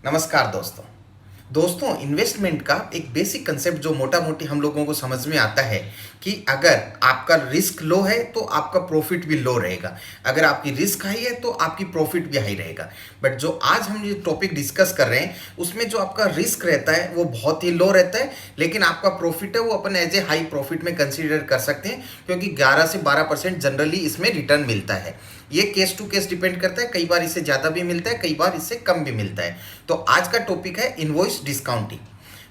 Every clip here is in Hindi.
नमस्कार दोस्तों। इन्वेस्टमेंट का एक बेसिक कंसेप्ट जो मोटा मोटी हम लोगों को समझ में आता है कि अगर आपका रिस्क लो है तो आपका प्रॉफिट भी लो रहेगा, अगर आपकी रिस्क हाई है तो आपकी प्रॉफिट भी हाई रहेगा। बट जो आज हम ये टॉपिक डिस्कस कर रहे हैं उसमें जो आपका रिस्क रहता है वो बहुत ही लो रहता है, लेकिन आपका प्रॉफिट है वो अपन एज ए हाई प्रॉफिट में कंसीडर कर सकते हैं, क्योंकि 11 से 12% जनरली इसमें रिटर्न मिलता है। ये केस टू केस डिपेंड करता है, कई बार इससे ज़्यादा भी मिलता है, कई बार इससे कम भी मिलता है। तो आज का टॉपिक है इनवॉइस डिस्काउंटिंग।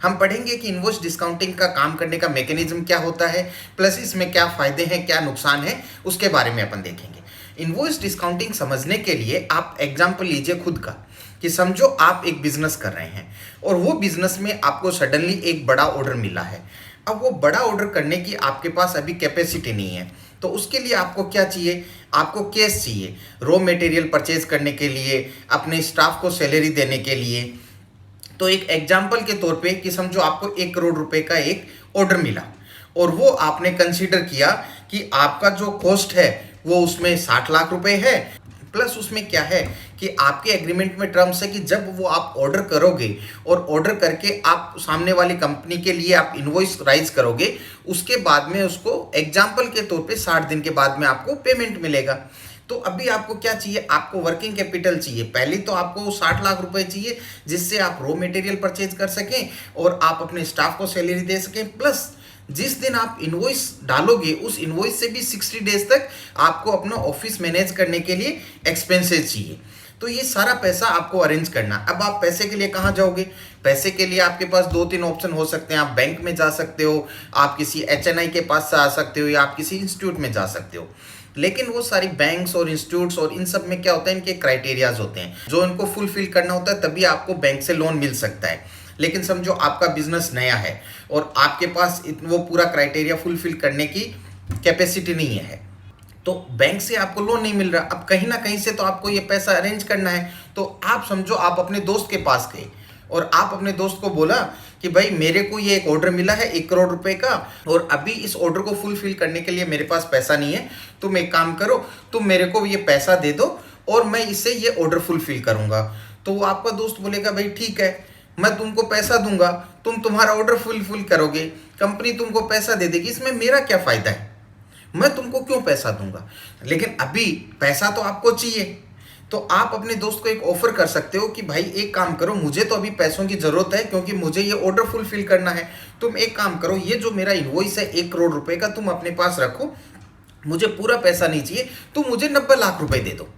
हम पढ़ेंगे कि इनवॉइस डिस्काउंटिंग का काम करने का मैकेनिज्म क्या होता है, प्लस इसमें क्या फ़ायदे हैं क्या नुकसान है, उसके बारे में अपन देखेंगे। इनवॉइस डिस्काउंटिंग समझने के लिए आप एग्जाम्पल लीजिए खुद का, कि समझो आप एक बिजनेस कर रहे हैं और वो बिजनेस में आपको सडनली एक बड़ा ऑर्डर मिला है। अब वो बड़ा ऑर्डर करने की आपके पास अभी कैपेसिटी नहीं है, तो उसके लिए आपको क्या चाहिए, आपको कैश चाहिए, रॉ मटेरियल परचेज करने के लिए, अपने स्टाफ को सैलरी देने के लिए। तो एक एग्जांपल के तौर पे कि समझो आपको 1 करोड़ रुपए का एक ऑर्डर मिला और वो आपने कंसीडर किया कि आपका जो कॉस्ट है वो उसमें 60 लाख रुपए है, प्लस उसमें क्या है कि आपके एग्रीमेंट में टर्म्स है कि जब वो आप ऑर्डर करोगे और ऑर्डर करके आप सामने वाली कंपनी के लिए आप इनवॉइस राइज करोगे, उसके बाद में उसको एग्जाम्पल के तौर पे 60 दिन के बाद में आपको पेमेंट मिलेगा। तो अभी आपको क्या चाहिए, आपको वर्किंग कैपिटल चाहिए। पहले तो आपको 60 लाख रुपए चाहिए जिससे आप रॉ मटेरियल परचेज कर सकें और आप अपने स्टाफ को सैलरी दे सकें, प्लस जिस दिन आप इनवॉइस डालोगे उस इनवॉइस से भी 60 डेज तक आपको अपना ऑफिस मैनेज करने के लिए एक्सपेंसेस चाहिए। तो ये सारा पैसा आपको अरेंज करना। अब आप पैसे के लिए कहाँ जाओगे, पैसे के लिए आपके पास 2-3 ऑप्शन हो सकते हैं। आप बैंक में जा सकते हो, आप किसी एचएनआई के पास से आ सकते हो, या आप किसी इंस्टीट्यूट में जा सकते हो। लेकिन वो सारी बैंक्स और इंस्टीट्यूट्स और इन सब में क्या होता है, इनके क्राइटेरियाज होते हैं जो इनको फुलफिल करना होता है, तभी आपको बैंक से लोन मिल सकता है। लेकिन समझो आपका बिजनेस नया है और आपके पास वो पूरा क्राइटेरिया फुलफिल करने की कैपेसिटी नहीं है, तो बैंक से आपको लोन नहीं मिल रहा। अब कहीं ना कहीं से तो आपको ये पैसा अरेंज करना है। तो आप समझो आप अपने दोस्त के पास गए और आप अपने दोस्त को बोला कि भाई मेरे को ये एक ऑर्डर मिला है 1 करोड़ रुपए का, और अभी इस ऑर्डर को फुलफिल करने के लिए मेरे पास पैसा नहीं है। तुम एक काम करो, तुम मेरे को ये पैसा दे दो और मैं इससे ये ऑर्डर फुलफिल करूंगा। तो वो आपका दोस्त बोलेगा भाई ठीक है, मैं तुमको पैसा दूंगा, तुम तुम्हारा ऑर्डर फुलफिल करोगे, कंपनी तुमको पैसा दे देगी, इसमें मेरा क्या फायदा है, मैं तुमको क्यों पैसा दूंगा। लेकिन अभी पैसा तो आपको चाहिए, तो आप अपने दोस्त को एक ऑफर कर सकते हो कि भाई एक काम करो, मुझे तो अभी पैसों की जरूरत है क्योंकि मुझे ये ऑर्डर फुलफिल करना है। तुम एक काम करो, ये जो मेरा इनवॉइस है 1 करोड़ रुपए का, तुम अपने पास रखो, मुझे पूरा पैसा नहीं चाहिए, तुम मुझे 90 लाख रुपए दे दो।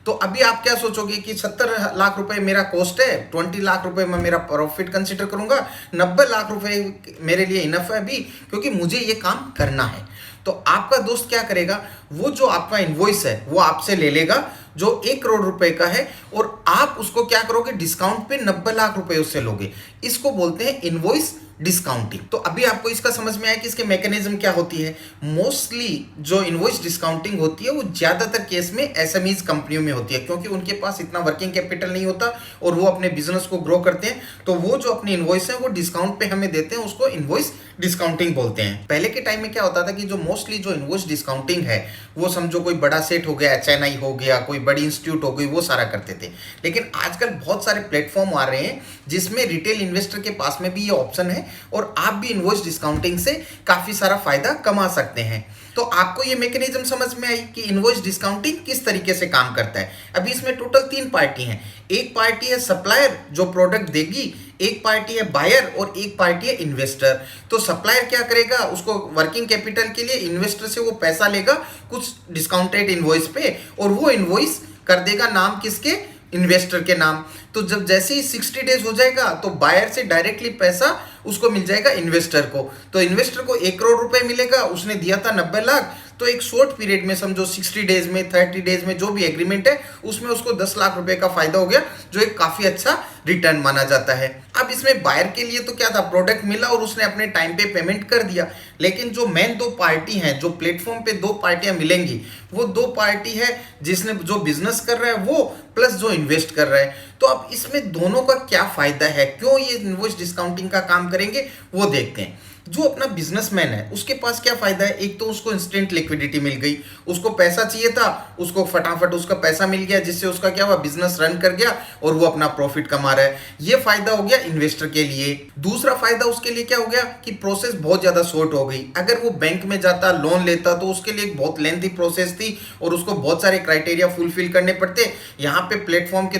तो अभी आप क्या सोचोगे कि 70 लाख रुपए मेरा कॉस्ट है, 20 लाख रुपए मैं मेरा प्रॉफिट कंसीडर करूंगा, 90 लाख रुपए मेरे लिए इनफ है अभी, क्योंकि मुझे ये काम करना है। तो आपका दोस्त क्या करेगा, वो जो आपका इनवॉइस है वो आपसे ले लेगा जो 1 करोड़ रुपए का है, और आप उसको क्या करोगे, डिस्काउंट पे 90 लाख रुपए उससे लोगे। इसको बोलते हैं इनवॉइस डिस्काउंटिंग। तो अभी आपको इसका समझ में आया कि इसके मैकेनिज्म क्या होती है। मोस्टली जो इनवॉइस डिस्काउंटिंग होती है वो ज्यादातर केस में एसएमईज कंपनियों में होती है, क्योंकि उनके पास इतना वर्किंग कैपिटल नहीं होता और वो अपने बिजनेस को ग्रो करते हैं। तो वो जो अपनी इनवॉइस है वो डिस्काउंट पे हमें देते हैं, उसको इनवॉइस डिस्काउंटिंग बोलते हैं। पहले के टाइम में क्या होता था कि जो मोस्टली जो इनवॉइस डिस्काउंटिंग है वो समझो कोई बड़ा सेट हो गया, एचएनआई हो गया, कोई बड़ी इंस्टीट्यूट हो गई, वो सारा करते थे। लेकिन आजकल बहुत सारे प्लेटफॉर्म आ रहे हैं जिसमें रिटेल इन्वेस्टर के पास में भी ये ऑप्शन है और आप भी इनवॉइस डिस्काउंटिंग से काफी सारा फायदा कमा सकते हैं। तो आपको ये मैकेनिज्म समझ में आई कि इनवॉइस डिस्काउंटिंग किस तरीके से काम करता है। अभी इसमें टोटल 3 पार्टी हैं। एक पार्टी है सप्लायर जो प्रोडक्ट देगी, एक पार्टी है बायर और एक पार्टी है इन्वेस्टर। तो सप्लायर क्या करेगा, उसको वर्किंग कैपिटल के लिए इन्वेस्टर से वो पैसा लेगा कुछ डिस्काउंटेड इनवॉइस पे, और वो इनवॉइस कर देगा नाम किसके, इन्वेस्टर के नाम। तो जब जैसे ही 60 डेज हो जाएगा तो बायर से डायरेक्टली पैसा उसको मिल जाएगा इन्वेस्टर को। तो इन्वेस्टर को 1 करोड़ रुपए मिलेगा, उसने दिया था 90 लाख, तो एक शॉर्ट पीरियड में समझो 60 डेज में 30 डेज में जो भी एग्रीमेंट है उसमें उसको 10 लाख रुपए का फायदा हो गया, जो एक काफी अच्छा रिटर्न माना जाता है। अब इसमें बायर के लिए तो क्या था, प्रोडक्ट मिला और उसने अपने टाइम पे पेमेंट कर दिया। लेकिन जो मेन 2 पार्टी हैं, जो प्लेटफॉर्म पे 2 पार्टियां मिलेंगी, वो 2 पार्टी है जिसने जो बिजनेस कर रहा है वो, प्लस जो इन्वेस्ट कर रहा है। तो अब इसमें दोनों का क्या फायदा है, क्यों ये इनवॉइस डिस्काउंटिंग का काम करेंगे वो देखते हैं। जो अपना बिजनेसमैन है उसके पास क्या फायदा है, एक तो उसको इंस्टेंट लिक्विडिटी मिल गई, उसको पैसा चाहिए था, उसको फटाफट उसका पैसा मिल गया, जिससे उसका क्या हुआ, बिजनेस रन कर गया और वो अपना प्रॉफिट कमा रहा है। ये फायदा हो गया इन्वेस्टर के लिए। दूसरा फायदा उसके लिए क्या हो गया कि प्रोसेस बहुत ज्यादा शॉर्ट हो गई। अगर वो बैंक में जाता, लोन लेता, तो उसके लिए एक बहुत लेंथी प्रोसेस थी और उसको बहुत सारे क्राइटेरिया फुलफिल करने पड़ते। यहाँ पे प्लेटफॉर्म के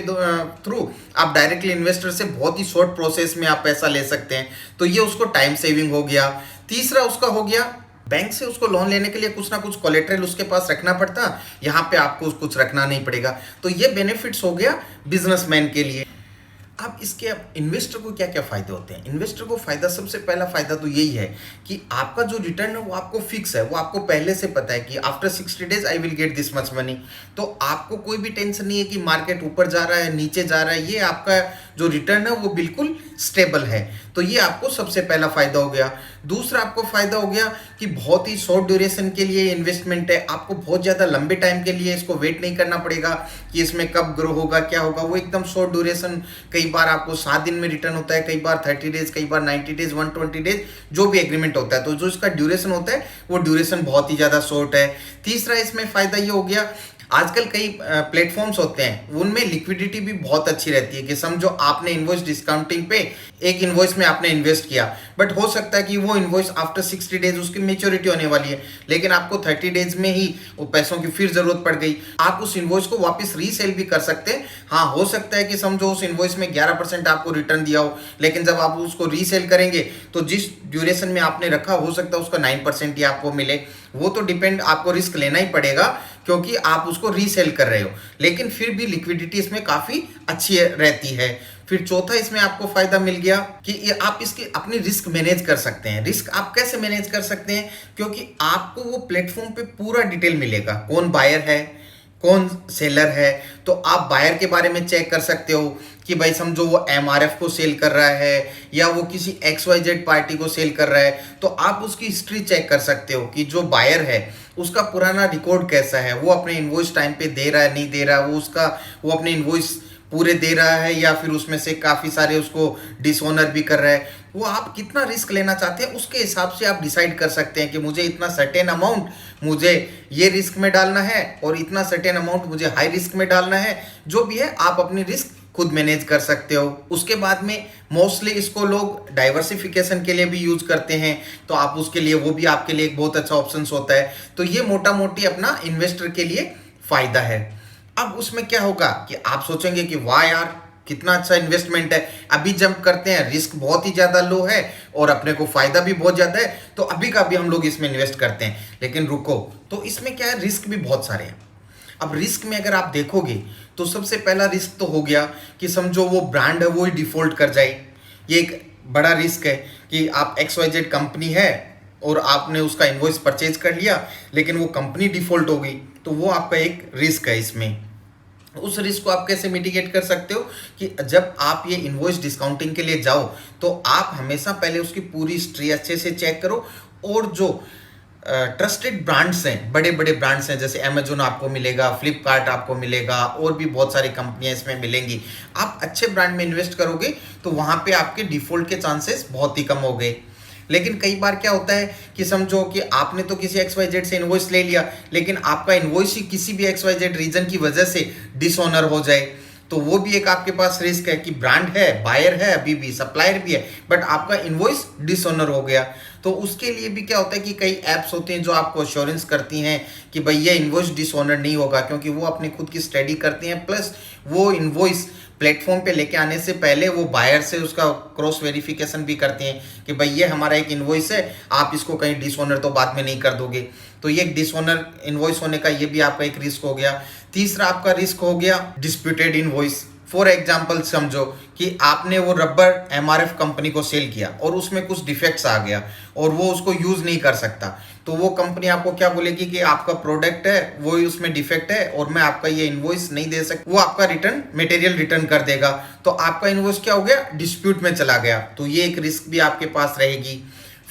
थ्रू आप डायरेक्टली इन्वेस्टर से बहुत ही शॉर्ट प्रोसेस में आप पैसा ले सकते हैं, तो ये उसको टाइम सेविंग हो गया। तीसरा उसका हो गया, बैंक से उसको लोन लेने के लिए कुछ ना कुछ कोलेटरल उसके पास रखना पड़ता, यहाँ पे आपको कुछ रखना नहीं पड़ेगा। तो ये बेनिफिट्स हो गया बिजनेसमैन के लिए। अब इसके अब इन्वेस्टर को क्या क्या फायदे होते हैं। इन्वेस्टर को फायदा, सबसे पहला फायदा तो यही है कि आपका जो रिटर्न है वो आपको फिक्स है, वो आपको पहले से पता है कि after 60 days I will get this much money. तो आपको कोई भी टेंशन नहीं है कि मार्केट ऊपर जा रहा है नीचे जा रहा है, ये आपका जो रिटर्न है वो बिल्कुल स्टेबल है। तो ये आपको सबसे पहला फायदा हो गया। दूसरा आपको फायदा हो गया कि बहुत ही शॉर्ट ड्यूरेशन के लिए इन्वेस्टमेंट है, आपको बहुत ज़्यादा लंबे टाइम के लिए इसको वेट नहीं करना पड़ेगा कि इसमें कब ग्रो होगा क्या होगा, वो एकदम शॉर्ट ड्यूरेशन। कई बार आपको 7 दिन में रिटर्न होता है, कई बार 30 डेज, कई बार 90 डेज, 120 डेज, जो भी एग्रीमेंट होता है। तो जो इसका ड्यूरेशन होता है वो ड्यूरेशन बहुत ही ज़्यादा शॉर्ट है। तीसरा इसमें फ़ायदा ये हो गया, आजकल कई प्लेटफॉर्म्स होते हैं उनमें लिक्विडिटी भी बहुत अच्छी रहती है कि समझो आपने इनवॉइस डिस्काउंटिंग पे एक इनवॉइस में आपने इन्वेस्ट किया, बट हो सकता है कि वो इनवॉइस आफ्टर 60 डेज उसकी मेच्योरिटी होने वाली है, लेकिन आपको 30 डेज में ही वो पैसों की फिर जरूरत पड़ गई, आप उस इनवॉइस को वापस रीसेल भी कर सकते हैं। हाँ, हो सकता है कि समझो उस इनवॉइस में 11% आपको रिटर्न दिया हो, लेकिन जब आप उसको रीसेल करेंगे तो जिस ड्यूरेशन में आपने रखा हो सकता है उसका 9% ही आपको मिले। वो तो डिपेंड, आपको रिस्क लेना ही पड़ेगा क्योंकि आप उसको रीसेल कर रहे हो, लेकिन फिर भी लिक्विडिटी इसमें काफ़ी अच्छी रहती है। फिर चौथा इसमें आपको फायदा मिल गया कि ये आप इसकी अपनी रिस्क मैनेज कर सकते हैं। रिस्क आप कैसे मैनेज कर सकते हैं, क्योंकि आपको वो प्लेटफॉर्म पे पूरा डिटेल मिलेगा, कौन बायर है कौन सेलर है। तो आप बायर के बारे में चेक कर सकते हो कि भाई समझो वो एमआरएफ को सेल कर रहा है या वो किसी XYZ पार्टी को सेल कर रहा है, तो आप उसकी हिस्ट्री चेक कर सकते हो कि जो बायर है उसका पुराना रिकॉर्ड कैसा है, वो अपने इनवॉइस टाइम पे दे रहा है नहीं दे रहा है, वो अपने इनवॉइस पूरे दे रहा है या फिर उसमें से काफ़ी सारे उसको डिसऑनर भी कर रहा है। वो आप कितना रिस्क लेना चाहते हैं उसके हिसाब से आप डिसाइड कर सकते हैं कि मुझे इतना सर्टेन अमाउंट मुझे ये रिस्क में डालना है और इतना सर्टेन अमाउंट मुझे हाई रिस्क में डालना है। जो भी है आप अपनी रिस्क खुद मैनेज कर सकते हो। उसके बाद में मोस्टली इसको लोग डाइवर्सिफिकेशन के लिए भी यूज करते हैं, तो आप उसके लिए वो भी आपके लिए एक बहुत अच्छा ऑप्शन होता है। तो ये मोटा मोटी अपना इन्वेस्टर के लिए फायदा है। अब उसमें क्या होगा कि आप सोचेंगे कि वाह यार कितना अच्छा इन्वेस्टमेंट है, अभी जंप करते हैं, रिस्क बहुत ही ज़्यादा लो है और अपने को फायदा भी बहुत ज़्यादा है, तो अभी का भी हम लोग इसमें इन्वेस्ट करते हैं। लेकिन रुको, तो इसमें क्या है, रिस्क भी बहुत सारे हैं। अब रिस्क में अगर आप देखोगे तो सबसे पहला रिस्क तो हो गया कि समझो वो ब्रांड है वो ही डिफॉल्ट कर जाए। ये एक बड़ा रिस्क है कि आप XYZ कंपनी है और आपने उसका इनवॉइस परचेज कर लिया लेकिन वो कंपनी डिफॉल्ट हो गई, तो वो आपका एक रिस्क है। इसमें उस रिस्क को आप कैसे मिटिगेट कर सकते हो कि जब आप ये इनवॉइस डिस्काउंटिंग के लिए जाओ तो आप हमेशा पहले उसकी पूरी हिस्ट्री अच्छे से चेक करो, और जो ट्रस्टेड ब्रांड्स हैं, बड़े बड़े ब्रांड्स हैं, जैसे अमेजोन आपको मिलेगा, फ्लिपकार्ट आपको मिलेगा, और भी बहुत सारी कंपनियां इसमें मिलेंगी। आप अच्छे ब्रांड में इन्वेस्ट करोगे तो वहाँ पे आपके डिफॉल्ट के चांसेस बहुत ही कम हो गए। लेकिन कई बार क्या होता है कि समझो कि आपने तो किसी XYZ से इनवॉइस ले लिया लेकिन आपका इनवॉइस ही किसी भी XYZ रीजन की वजह से डिसऑनर हो जाए, तो वो भी एक आपके पास रिस्क है कि ब्रांड है, बायर है, अभी भी सप्लायर भी है, बट आपका इनवॉइस डिसऑनर हो गया। तो उसके लिए भी क्या होता है कि कई ऐप्स होती हैं जो आपको अश्योरेंस करती हैं कि भाई ये इनवॉइस डिसऑनर नहीं होगा, क्योंकि वो अपनी खुद की स्टडी करती हैं, प्लस वो इनवॉइस प्लेटफॉर्म पे लेके आने से पहले वो बायर से उसका क्रॉस वेरिफिकेशन भी करते हैं कि भाई ये हमारा एक इनवॉइस है, आप इसको कहीं डिसऑनर तो बाद में नहीं कर दोगे। तो ये एक डिसऑनर इनवॉइस होने का ये भी आपका एक रिस्क हो गया। तीसरा आपका रिस्क हो गया डिस्प्यूटेड इनवॉइस। फॉर एग्जाम्पल समझो कि आपने वो रबर MRF कंपनी को सेल किया और उसमें कुछ डिफेक्ट्स आ गया और वो उसको यूज़ नहीं कर सकता, तो वो कंपनी आपको क्या बोलेगी कि आपका प्रोडक्ट है वो ही उसमें डिफेक्ट है और मैं आपका ये इनवॉइस नहीं दे सकता, वो आपका मटेरियल रिटर्न कर देगा। तो आपका इनवॉइस क्या हो गया, डिस्प्यूट में चला गया। तो ये एक रिस्क भी आपके पास रहेगी।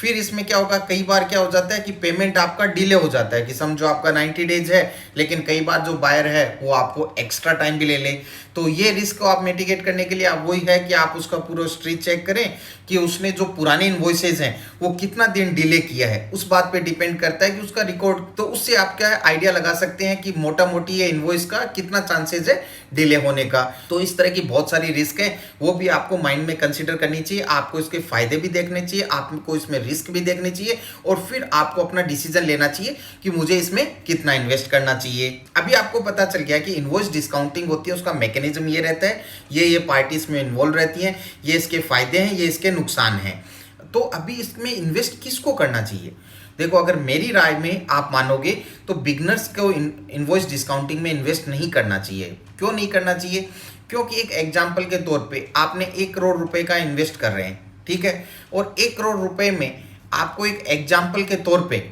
फिर इसमें क्या होगा, कई बार क्या हो जाता है कि पेमेंट आपका डिले हो जाता है, कि समझो आपका 90 डेज है, लेकिन कई बार जो बायर है वो आपको एक्स्ट्रा टाइम भी ले ले। तो ये रिस्क को आप मिटिगेट करने के लिए आप वही है कि आप उसका पूरा हिस्ट्री चेक करें कि उसने जो पुराने इन्वॉइसेज हैं वो कितना दिन डिले किया है, उस बात पे डिपेंड करता है कि उसका रिकॉर्ड। तो उससे आप क्या आइडिया लगा सकते हैं कि मोटा मोटी ये इन्वॉइस का कितना चांसेस है डिले होने का। तो इस तरह की बहुत सारी रिस्क है, वो भी आपको माइंड में कंसिडर करनी चाहिए। आपको इसके फायदे भी देखने चाहिए, आपको इसमें रिस्क भी देखने चाहिए, और फिर आपको अपना डिसीजन लेना चाहिए कि मुझे इसमें कितना इन्वेस्ट करना चाहिए। अभी आपको पता चल गया कि इन्वॉइस डिस्काउंटिंग होती है, उसका मैकेनिज्म ये रहता है, ये पार्टीज में इन्वॉल्व रहती हैं, ये इसके फायदे हैं, ये इसके नुकसान हैं। तो अभी इसमें इन्वेस्ट किसको करना चाहिए? देखो, अगर मेरी राय में आप मानोगे तो बिगनर्स को इनवॉइस डिस्काउंटिंग में इन्वेस्ट नहीं करना चाहिए। क्यों नहीं करना चाहिए? क्योंकि एक एग्जांपल के तौर पे आपने 1 करोड़ रुपए का इन्वेस्ट कर रहे हैं, ठीक है, और 1 करोड़ रुपए में आपको एक एग्जांपल के तौर पे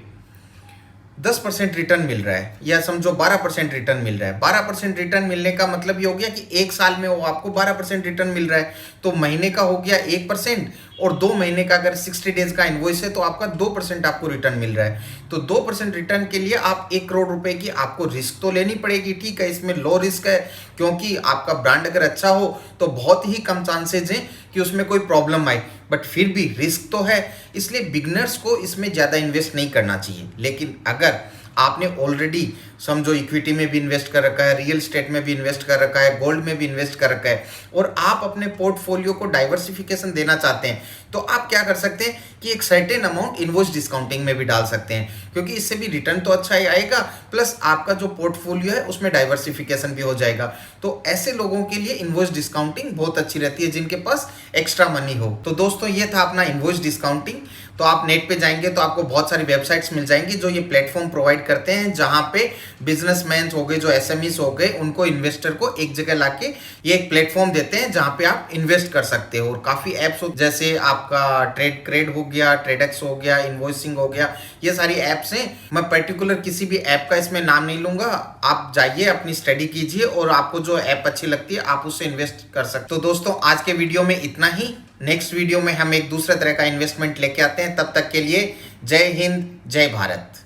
10% रिटर्न मिल रहा है, या समझो 12% रिटर्न मिल रहा है। 12% रिटर्न मिलने का मतलब ये हो गया कि 1 साल में वो आपको 12% रिटर्न मिल रहा है, तो महीने का हो गया 1%, और 2 महीने का अगर 60 डेज का इन्वॉइस है तो आपका 2% आपको रिटर्न मिल रहा है। तो 2% रिटर्न के लिए आप 1 करोड़ रुपए की आपको रिस्क तो लेनी पड़ेगी, ठीक है, इसमें लो रिस्क है, क्योंकि आपका ब्रांड अगर अच्छा हो तो बहुत ही कम चांसेज हैं कि उसमें कोई प्रॉब्लम आए, बट फिर भी रिस्क तो है, इसलिए बिगनर्स को इसमें ज़्यादा इन्वेस्ट नहीं करना चाहिए। लेकिन अगर आपने ऑलरेडी समझो इक्विटी में भी इन्वेस्ट कर रखा है, रियल स्टेट में भी इन्वेस्ट कर रखा है, गोल्ड में भी इन्वेस्ट कर रखा है, और आप अपने पोर्टफोलियो को डाइवर्सिफिकेशन देना चाहते हैं, तो आप क्या कर सकते हैं कि एक सर्टेन अमाउंट इन्वॉइस डिस्काउंटिंग में भी डाल सकते हैं, क्योंकि इससे भी रिटर्न तो अच्छा ही आएगा, प्लस आपका जो पोर्टफोलियो है उसमें डाइवर्सिफिकेशन भी हो जाएगा। तो ऐसे लोगों के लिए इन्वॉइस डिस्काउंटिंग बहुत अच्छी रहती है, जिनके पास एक्स्ट्रा मनी हो। तो दोस्तों, ये था अपना इन्वॉइस डिस्काउंटिंग। तो आप नेट पे जाएंगे तो आपको बहुत सारी वेबसाइट्स मिल जाएंगी जो ये प्लेटफॉर्म प्रोवाइड करते हैं, जहां पे बिजनेसमैन हो गए, जो एसएमईज हो गए, उनको इन्वेस्टर को एक जगह लाके ये एक प्लेटफॉर्म देते हैं जहां पे आप इन्वेस्ट कर सकते हो। और काफ़ी ऐप्स हो, जैसे आपका ट्रेड हो गया, ट्रेडेक्स हो गया, इन्वॉइसिंग हो गया, ये सारी ऐप्स हैं। मैं पर्टिकुलर किसी भी ऐप का इसमें नाम नहीं लूंगा, आप जाइए अपनी स्टडी कीजिए, और आपको जो ऐप अच्छी लगती है आप उससे इन्वेस्ट कर सकते हो। तो दोस्तों, आज के वीडियो में इतना ही। नेक्स्ट वीडियो में हम एक दूसरे तरह का इन्वेस्टमेंट लेके आते हैं। तब तक के लिए जय हिंद, जय भारत।